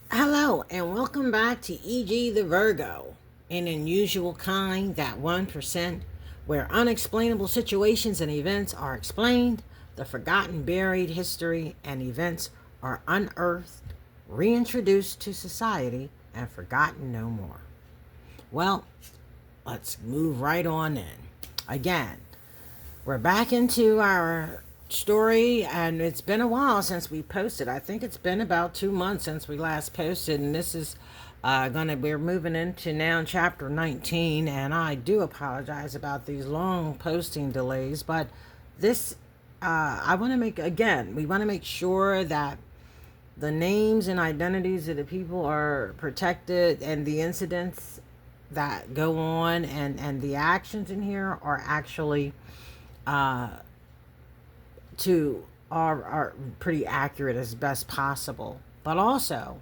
Hello, and welcome back to E.G. the Virgo, an unusual kind, that 1%, where unexplainable situations and events are explained, the forgotten buried history and events are unearthed, reintroduced to society, and forgotten no more. Well, let's move right on in. Again, we're back into our story, and it's been a while since we posted. I think it's been about 2 months since we last posted, and this is we're moving into now chapter 19. And I do apologize about these long posting delays, but this I want to make again, we want to make sure that the names and identities of the people are protected, and the incidents that go on and the actions in here are actually uh, to are pretty accurate as best possible. But also,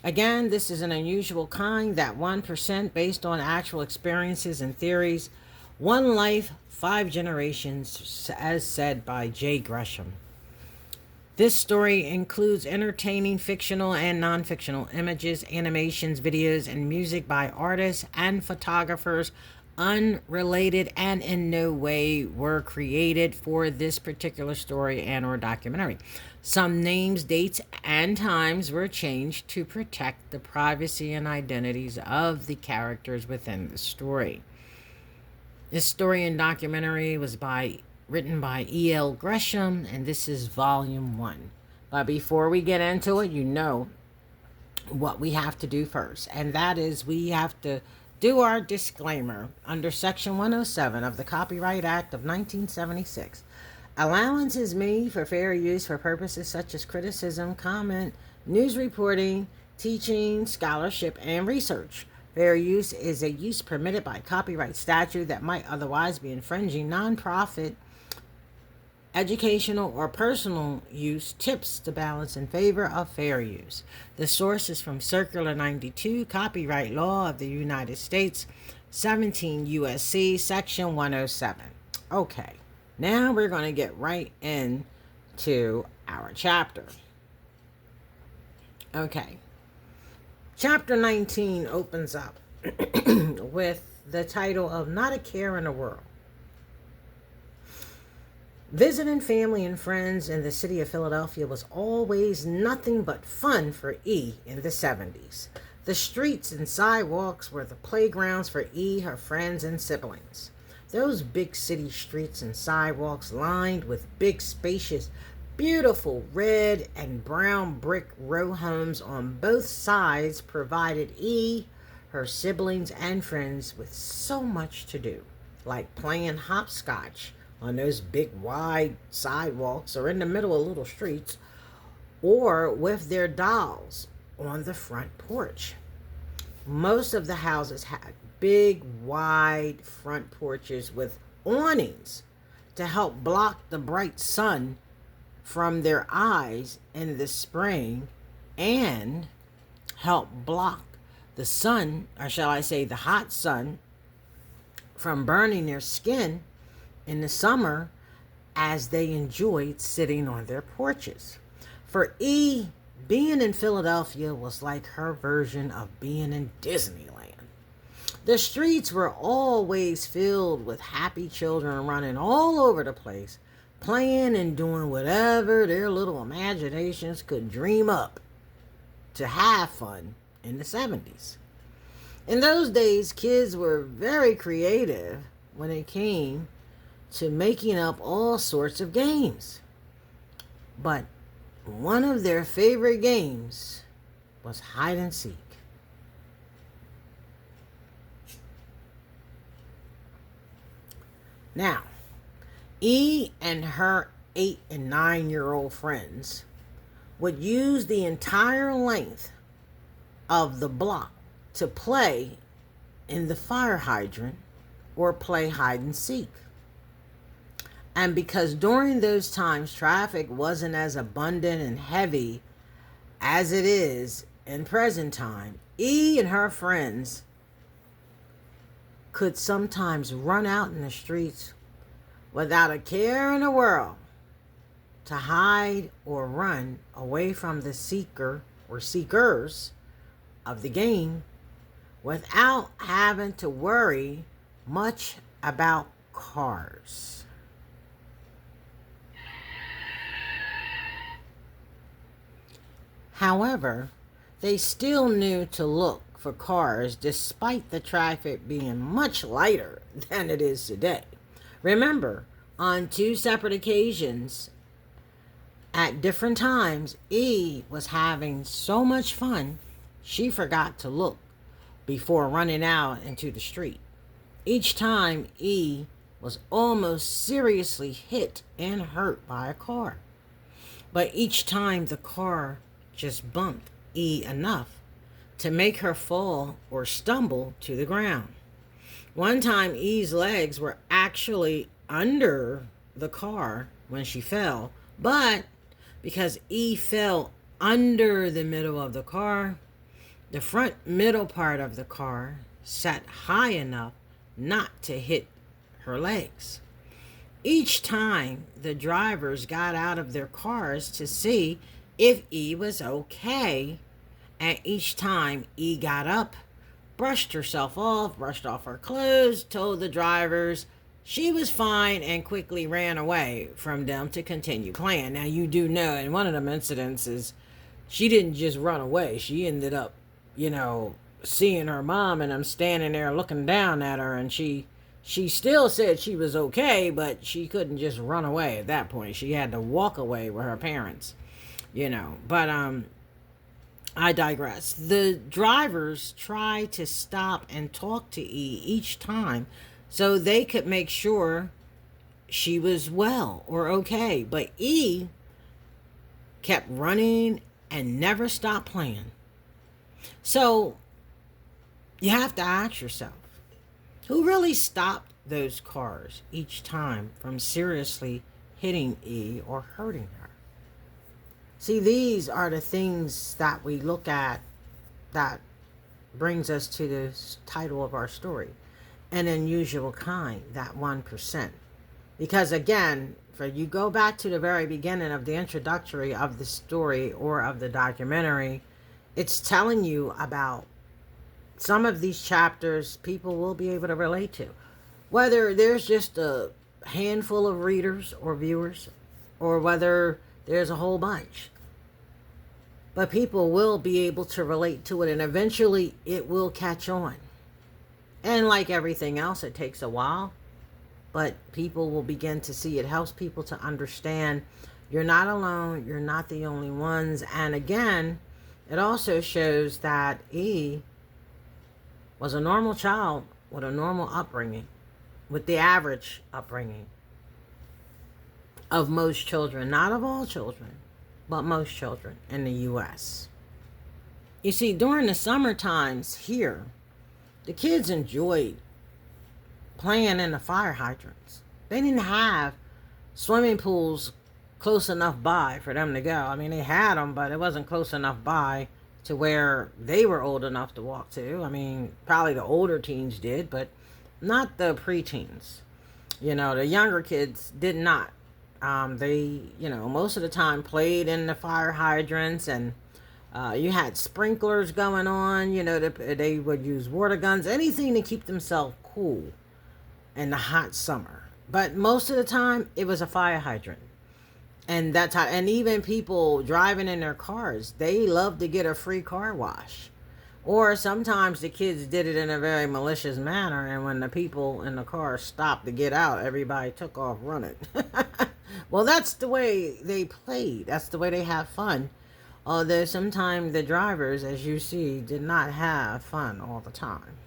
again, this is an unusual kind, that 1% based on actual experiences and theories. One life, five generations, as said by Jay Gresham. This story includes entertaining fictional and non-fictional images, animations, videos, and music by artists and photographers unrelated and in no way were created for this particular story and or documentary. Some names, dates, and times were changed to protect the privacy and identities of the characters within the story. This story and documentary was written by E.L. Gresham, and this is volume 1. But before we get into it, you know what we have to do first, and that is we have to do our disclaimer under Section 107 of the Copyright Act of 1976. Allowance is made for fair use for purposes such as criticism, comment, news reporting, teaching, scholarship, and research. Fair use is a use permitted by copyright statute that might otherwise be infringing. Nonprofit, educational, or personal use tips the balance in favor of fair use. The source is from Circular 92, Copyright Law of the United States, 17 U.S.C., Section 107. Okay, now we're going to get right into our chapter. Okay. Chapter 19 opens up with the title of Not a Care in the World. Visiting family and friends in the city of Philadelphia was always nothing but fun for E in the 70s. The streets and sidewalks were the playgrounds for E, her friends, and siblings. Those big city streets and sidewalks lined with big, spacious, beautiful red and brown brick row homes on both sides provided E, her siblings, and friends with so much to do, like playing hopscotch on those big wide sidewalks or in the middle of little streets, or with their dolls on the front porch. Most of the houses had big wide front porches with awnings to help block the bright sun from their eyes in the spring and help block the sun, or shall I say the hot sun, from burning their skin in the summer as they enjoyed sitting on their porches. For E, being in Philadelphia was like her version of being in Disneyland. The streets were always filled with happy children running all over the place, playing and doing whatever their little imaginations could dream up to have fun in the 70s. In those days, kids were very creative when it came to making up all sorts of games. But one of their favorite games was hide and seek. Now, E and her 8 and 9-year-old friends would use the entire length of the block to play in the fire hydrant or play hide and seek. And because during those times traffic wasn't as abundant and heavy as it is in present time, E and her friends could sometimes run out in the streets without a care in the world to hide or run away from the seeker or seekers of the game without having to worry much about cars. However, they still knew to look for cars despite the traffic being much lighter than it is today. Remember, on 2 separate occasions, at different times, E was having so much fun, she forgot to look before running out into the street. Each time, E was almost seriously hit and hurt by a car. But each time, the car just bumped E enough to make her fall or stumble to the ground. One time, E's legs were actually under the car when she fell, but because E fell under the middle of the car, the front middle part of the car sat high enough not to hit her legs. Each time, the drivers got out of their cars to see if E was okay, and each time E got up, brushed herself off, brushed off her clothes, told the drivers she was fine, and quickly ran away from them to continue playing. Now, you do know in one of them incidents is she didn't just run away. She ended up, seeing her mom and them standing there looking down at her, and she still said she was okay, but she couldn't just run away at that point. She had to walk away with her parents, But I digress. The drivers tried to stop and talk to E each time so they could make sure she was well or okay. But E kept running and never stopped playing. So you have to ask yourself, who really stopped those cars each time from seriously hitting E or hurting her? See, these are the things that we look at that brings us to the title of our story, an unusual kind, that 1%. Because again, if you go back to the very beginning of the introductory of the story or of the documentary, it's telling you about some of these chapters people will be able to relate to. Whether there's just a handful of readers or viewers, or whether there's a whole bunch. But people will be able to relate to it, and eventually it will catch on. And like everything else, it takes a while, but people will begin to see. It helps people to understand you're not alone, you're not the only ones. And again, it also shows that E was a normal child with a normal upbringing, with the average upbringing of most children, not of all children, but most children in the U.S. You see, during the summer times here, the kids enjoyed playing in the fire hydrants. They didn't have swimming pools close enough by for them to go. I mean, they had them, but it wasn't close enough by to where they were old enough to walk to. I mean, probably the older teens did, but not the preteens. The younger kids did not. They, most of the time played in the fire hydrants, and you had sprinklers going on. They would use water guns, anything to keep themselves cool in the hot summer. But most of the time, it was a fire hydrant. And that's how, and even people driving in their cars, they love to get a free car wash. Or sometimes the kids did it in a very malicious manner, and when the people in the car stopped to get out, everybody took off running. Well, that's the way they played. That's the way they have fun. Although sometimes the drivers, as you see, did not have fun all the time.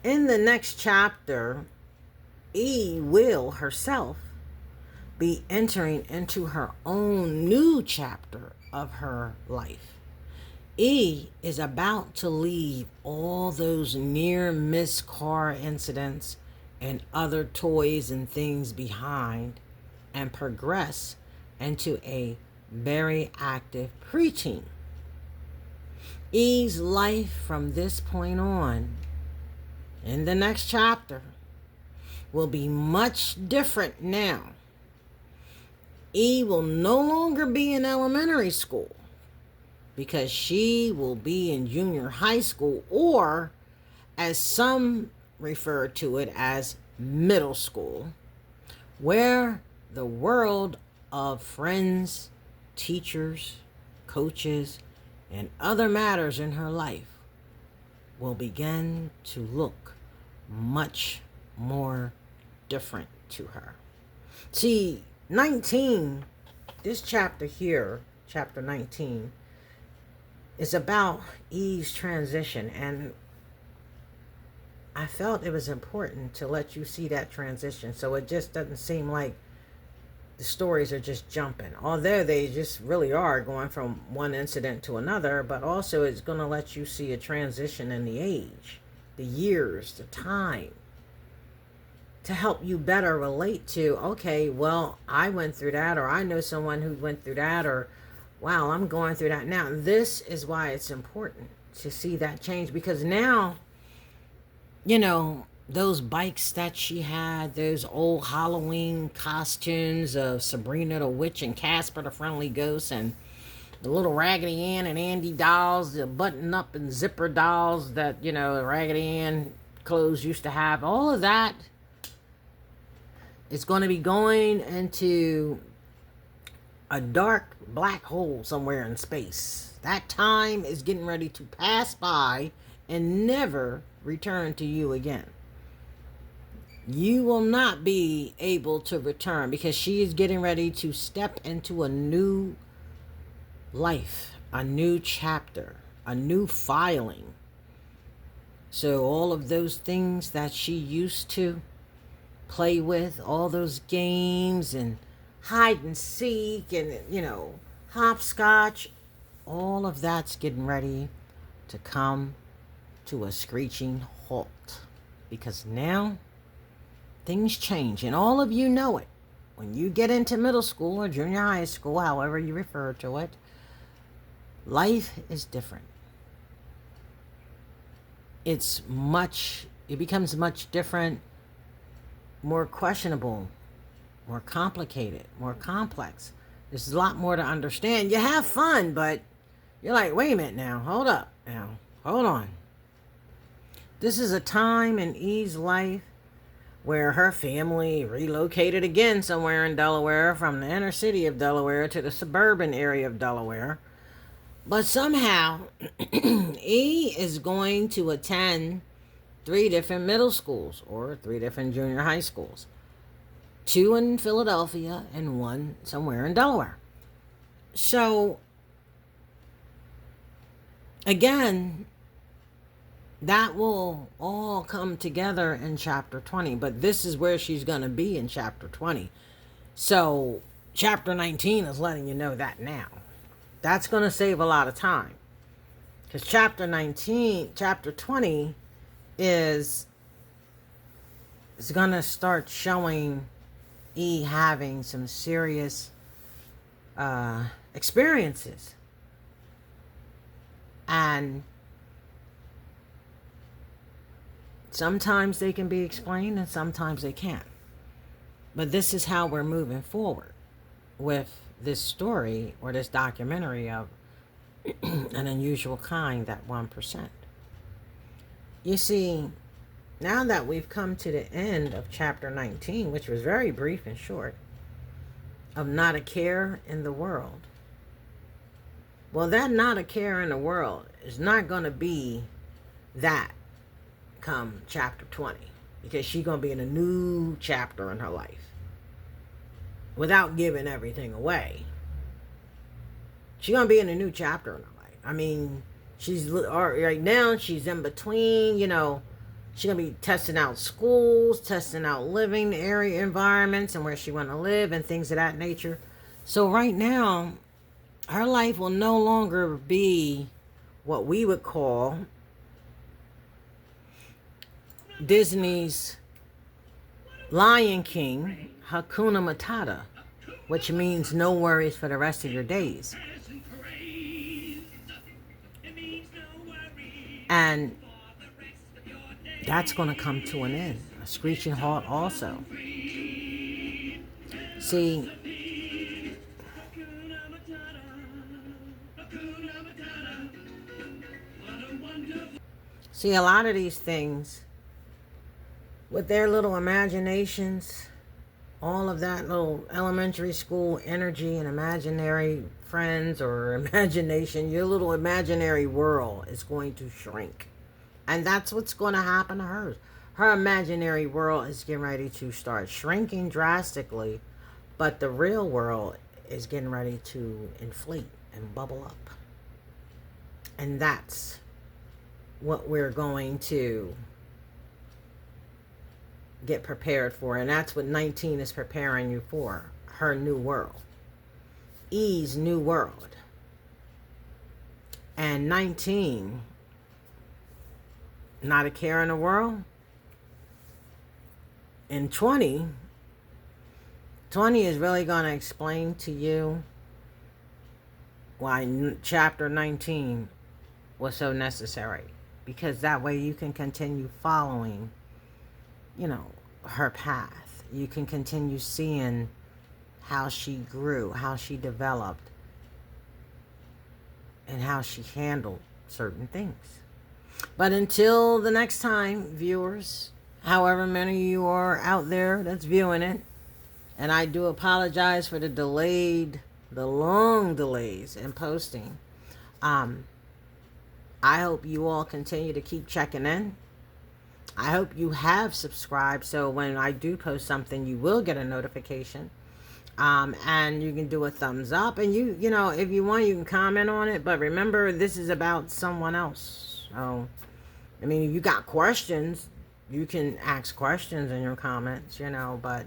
In the next chapter, E will herself be entering into her own new chapter of her life. E is about to leave all those near miss car incidents and other toys and things behind and progress into a very active preteen. E's life from this point on, in the next chapter, will be much different now. E will no longer be in elementary school because she will be in junior high school, or as some refer to it as middle school, where the world of friends, teachers, coaches, and other matters in her life will begin to look much more different to her. See, 19, this chapter here, chapter 19, is about Eve's transition, and I felt it was important to let you see that transition so it just doesn't seem like the stories are just jumping, although they just really are going from one incident to another, but also it's going to let you see a transition in the age, the years, the time, to help you better relate to, okay, well, I went through that, or I know someone who went through that, or wow, I'm going through that now. This is why it's important to see that change, because now, you know, those bikes that she had, those old Halloween costumes of Sabrina the Witch and Casper the Friendly Ghost, and the little Raggedy Ann and Andy dolls, the button up and zipper dolls that, you know, Raggedy Ann clothes used to have, all of that is going to be going into a dark black hole somewhere in space. That time is getting ready to pass by and never return to you again. You will not be able to return, because she is getting ready to step into a new life, a new chapter, a new filing. So all of those things that she used to play with, all those games and hide and seek and, you know, hopscotch, all of that's getting ready to come to a screeching halt, because now things change, and all of you know it. When you get into middle school or junior high school, however you refer to it, life is different. It becomes much different, more questionable, more complicated, more complex. There's a lot more to understand. You have fun, but you're like, wait a minute now, hold up now, hold on. This is a time in Eve's life where her family relocated again somewhere in Delaware, from the inner city of Delaware to the suburban area of Delaware. But somehow, E is going to attend 3 different middle schools, or 3 different junior high schools. 2 in Philadelphia and 1 somewhere in Delaware. So, again, that will all come together in chapter 20, but this is where she's going to be in chapter 20. So chapter 19 is letting you know that now. That's going to save a lot of time, because chapter 20 is going to start showing E having some serious experiences, and sometimes they can be explained and sometimes they can't. But this is how we're moving forward with this story, or this documentary of An Unusual Kind, that 1%. You see, now that we've come to the end of chapter 19, which was very brief and short, of Not a Care in the World. Well, that Not a Care in the World is not going to be that come chapter 20, because she's going to be in a new chapter in her life, without giving everything away. She's going to be in a new chapter in her life. I mean, right now she's in between, you know, she's going to be testing out schools, testing out living area environments and where she want to live and things of that nature. So right now, her life will no longer be what we would call Disney's Lion King, Hakuna Matata, which means no worries for the rest of your days. And that's going to come to an end, a screeching halt also. See, See, a lot of these things, with their little imaginations, all of that little elementary school energy and imaginary friends or imagination, your little imaginary world is going to shrink. And that's what's going to happen to her. Her imaginary world is getting ready to start shrinking drastically, but the real world is getting ready to inflate and bubble up. And that's what we're going to get prepared for. And that's what 19 is preparing you for. Her new world. E's new world. And 19, not a care in the world. And 20 is really going to explain to you why chapter 19 was so necessary. Because that way you can continue following, her path. You can continue seeing how she grew, how she developed, and how she handled certain things. But until the next time, viewers, however many of you are out there that's viewing it, and I do apologize for the long delays in posting. I hope you all continue to keep checking in. I hope you have subscribed, so when I do post something, you will get a notification. And you can do a thumbs up, and you know, if you want, you can comment on it. But remember, this is about someone else. So, I mean, if you got questions, you can ask questions in your comments, but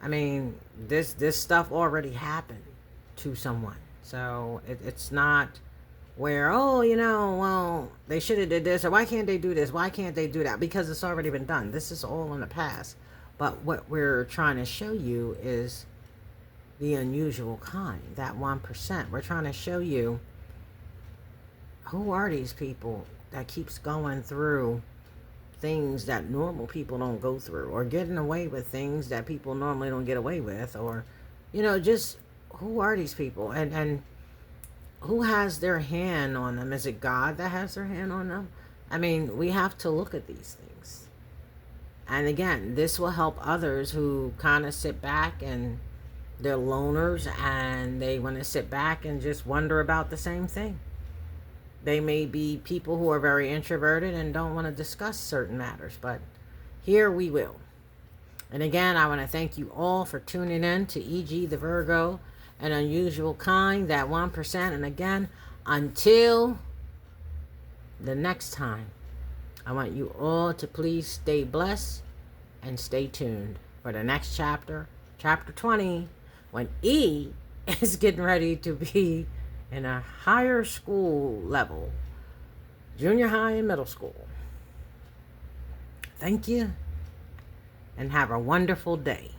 I mean, this stuff already happened to someone. So it's not where, well, they should have did this, or why can't they do this? Why can't they do that? Because it's already been done. This is all in the past. But what we're trying to show you is the unusual kind, that 1%. We're trying to show you, who are these people that keeps going through things that normal people don't go through, or getting away with things that people normally don't get away with, or just who are these people, and who has their hand on them? Is it God that has their hand on them? I mean, we have to look at these things. And again, this will help others who kind of sit back and they're loners and they want to sit back and just wonder about the same thing. They may be people who are very introverted and don't want to discuss certain matters, but here we will. And again, I want to thank you all for tuning in to E.G. the Virgo, an unusual kind, that 1%. And again, until the next time, I want you all to please stay blessed and stay tuned for the next chapter, chapter 20, when E is getting ready to be in a higher school level, junior high and middle school. Thank you, and have a wonderful day.